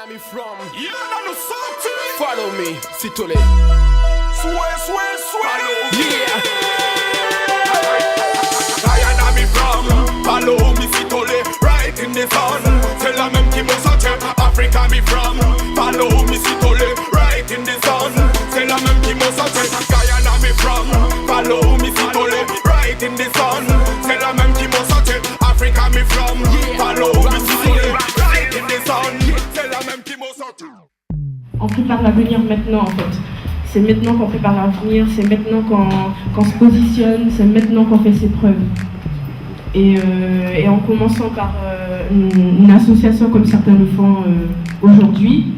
me from. You don't know something. Follow me, Sitole. Swear. Yeah. Diana me from. Follow me, Sitole. Right in the sun. Tell them même qui me sortent. Africa me from. Follow me, Sitole. Right in the sun. Tell them même qui me sortent. Diana me from. Follow me, Sitole. Right in the sun. Tell them même qui me sortent. Africa me from. Follow me, Sitole. Right in the sun. Tell them même qui me sortent. On prépare l'avenir maintenant en fait. C'est maintenant qu'on prépare l'avenir, c'est maintenant qu'on se positionne, c'est maintenant qu'on fait ses preuves. Et en commençant par une association comme certains le font aujourd'hui,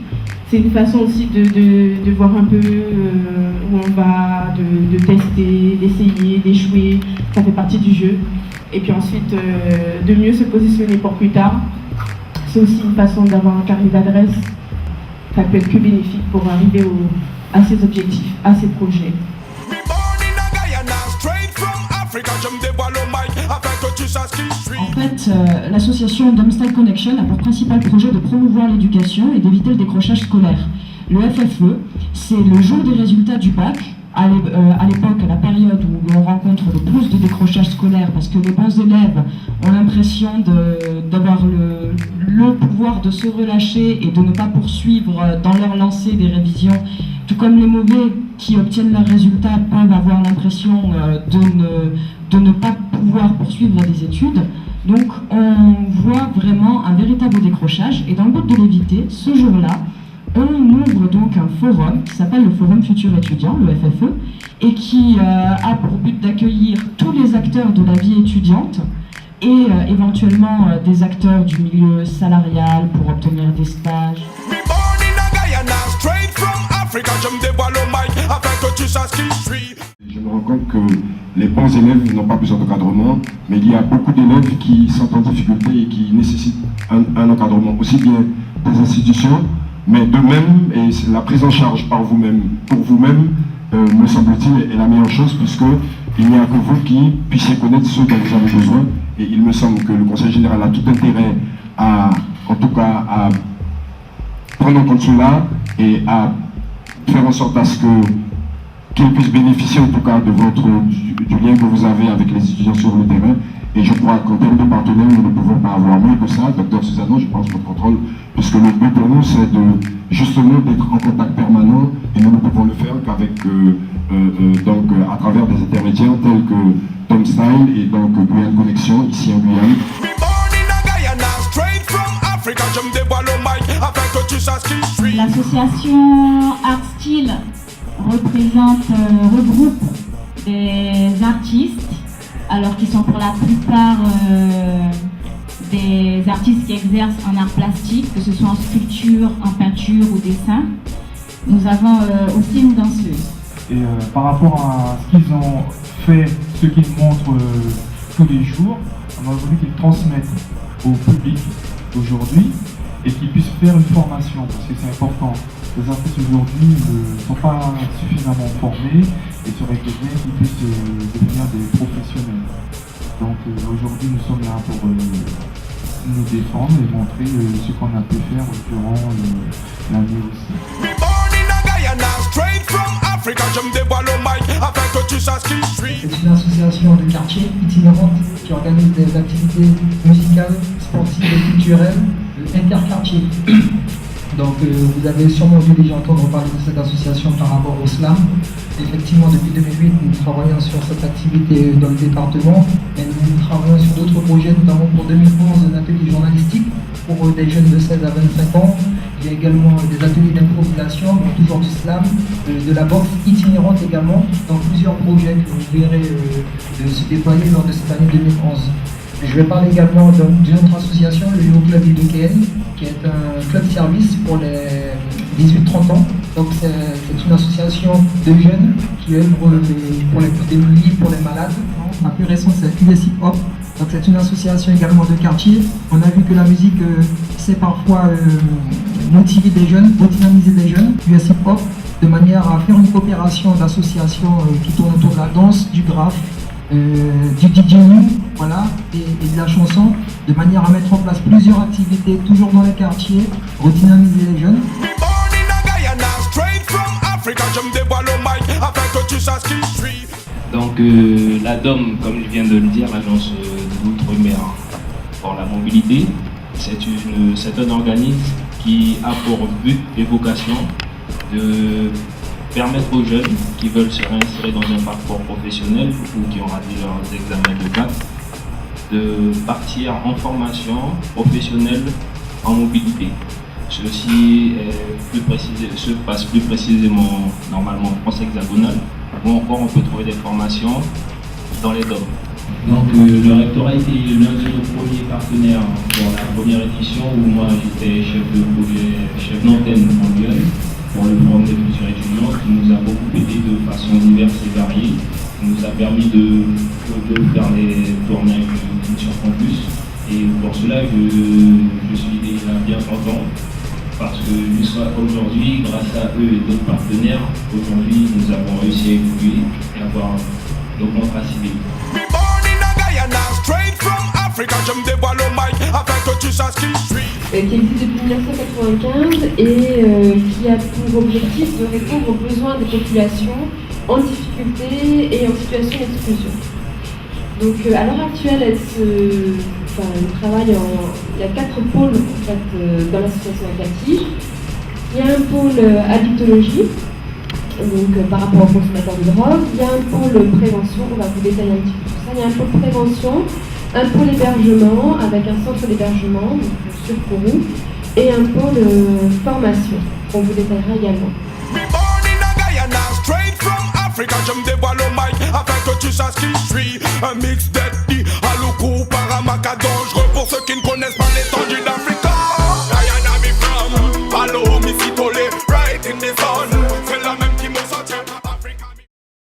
c'est une façon aussi de voir un peu où on va, de tester, d'essayer, d'échouer, ça fait partie du jeu. Et puis ensuite, de mieux se positionner pour plus tard. C'est aussi une façon d'avoir un carnet d'adresse. Ça peut être que bénéfique pour arriver à ses objectifs, à ses projets. En fait, l'association Domstyle Connection a pour principal projet de promouvoir l'éducation et d'éviter le décrochage scolaire. Le FFE, c'est le jour des résultats du bac. À l'époque, à la période où l'on rencontre le plus de décrochage scolaire, parce que les bons élèves ont l'impression d'avoir le pouvoir de se relâcher et de ne pas poursuivre dans leur lancée des révisions, tout comme les mauvais qui obtiennent leurs résultats peuvent avoir l'impression de ne pas pouvoir poursuivre des études. Donc on voit vraiment un véritable décrochage, et dans le but de l'éviter, ce jour-là, on ouvre donc un forum qui s'appelle le Forum Futur Étudiant, le FFE, et qui a pour but d'accueillir tous les acteurs de la vie étudiante et éventuellement des acteurs du milieu salarial pour obtenir des stages. Je me rends compte que les bons élèves n'ont pas besoin d'encadrement, mais il y a beaucoup d'élèves qui sont en difficulté et qui nécessitent un encadrement, aussi bien des institutions, mais de même, et la prise en charge par vous-même, pour vous-même, me semble-t-il, est la meilleure chose, puisqu'il n'y a que vous qui puissiez connaître ce dont vous avez besoin. Et il me semble que le Conseil général a tout intérêt à prendre en compte cela et à faire en sorte à ce qu'ils puissent bénéficier en tout cas de du lien que vous avez avec les étudiants sur le terrain. Et je crois qu'en termes de partenaires, nous ne pouvons pas avoir mieux que ça. Docteur Susano, je pense, votre contrôle, puisque le but pour nous, c'est justement d'être en contact permanent, et nous ne pouvons le faire qu'avec, à travers des intermédiaires tels que Domstyle et donc Guyane Connection, ici en Guyane. L'association Art Style regroupe des artistes, alors qu'ils sont pour la plupart des artistes qui exercent un art plastique, que ce soit en sculpture, en peinture ou dessin. Nous avons aussi une danseuse. Et par rapport à ce qu'ils ont fait, ce qu'ils montrent tous les jours, on a voulu qu'ils transmettent au public aujourd'hui et qu'ils puissent faire une formation, parce que c'est important. Les artistes aujourd'hui ne sont pas suffisamment formés et serait bien qu'ils puissent devenir des professionnels. Donc aujourd'hui nous sommes là pour nous défendre et montrer ce qu'on a pu faire durant l'année aussi. C'est une association de quartier itinérante qui organise des activités musicales, sportives et culturelles interquartier. Donc vous avez sûrement dû déjà entendre parler de cette association par rapport au slam. Effectivement, depuis 2008, nous travaillons sur cette activité dans le département, et nous travaillons sur d'autres projets, notamment pour 2011 un atelier journalistique pour des jeunes de 16 à 25 ans. Il y a également des ateliers d'improvisation, donc toujours du slam, de la boxe itinérante également, dans plusieurs projets que vous verrez se déployer lors de cette année 2011. Je vais parler également d'une autre association, le Yo Club IDKN, qui est un club service pour les 18-30 ans. Donc c'est une association de jeunes qui œuvre pour les plus démunis, pour les malades. La plus récente, c'est US Hip Hop. Donc c'est une association également de quartier. On a vu que la musique sait parfois motiver des jeunes, dynamiser des jeunes. US Hip Hop, de manière à faire une coopération d'associations qui tournent autour de la danse, du graphe, du DJing, voilà, et de la chanson, de manière à mettre en place plusieurs activités, toujours dans les quartiers, redynamiser les jeunes. Donc la DOM, comme je viens de le dire, l'Agence d'Outre-mer pour la mobilité, c'est un organisme qui a pour but et vocation de permettre aux jeunes qui veulent se réinsérer dans un parcours professionnel ou qui ont raté leurs examens de bac de partir en formation professionnelle en mobilité. Ceci se passe plus précisément normalement en France hexagonale, ou encore on peut trouver des formations dans les DOM. Donc le rectorat était l'un de nos premiers partenaires pour la première édition où moi j'étais chef de projet, chef d'antenne en Guyane pour le forum des futurs étudiants qui nous a beaucoup aidé de façon diverse et variée, qui nous a permis de faire les tournages de Culture Campus. Et pour cela je suis déjà bien content parce que jusqu'à aujourd'hui, grâce à eux et d'autres partenaires, aujourd'hui nous avons réussi à évoluer et avoir nos contrats civils. Qui existe depuis 1995 et qui a pour objectif de répondre aux besoins des populations en difficulté et en situation d'exclusion. Donc à l'heure actuelle, elle travaille il y a 4 pôles en fait, dans l'association Acatige. Il y a un pôle addictologie, donc par rapport aux consommateurs de drogue. Il y a un pôle prévention, on va vous détailler un petit peu tout ça. Il y a un pôle prévention, un pôle hébergement avec un centre d'hébergement sur Kourou et un pôle formation qu'on vous détaillera également. Je me dévoile au mic afin que tu saches qui je suis. Un mix d'Eddie, Aloukou, Paramaka, dangereux pour ceux qui ne connaissent pas l'étendue d'Africa. Guyana me from, follow me, Sitole, right in the sun.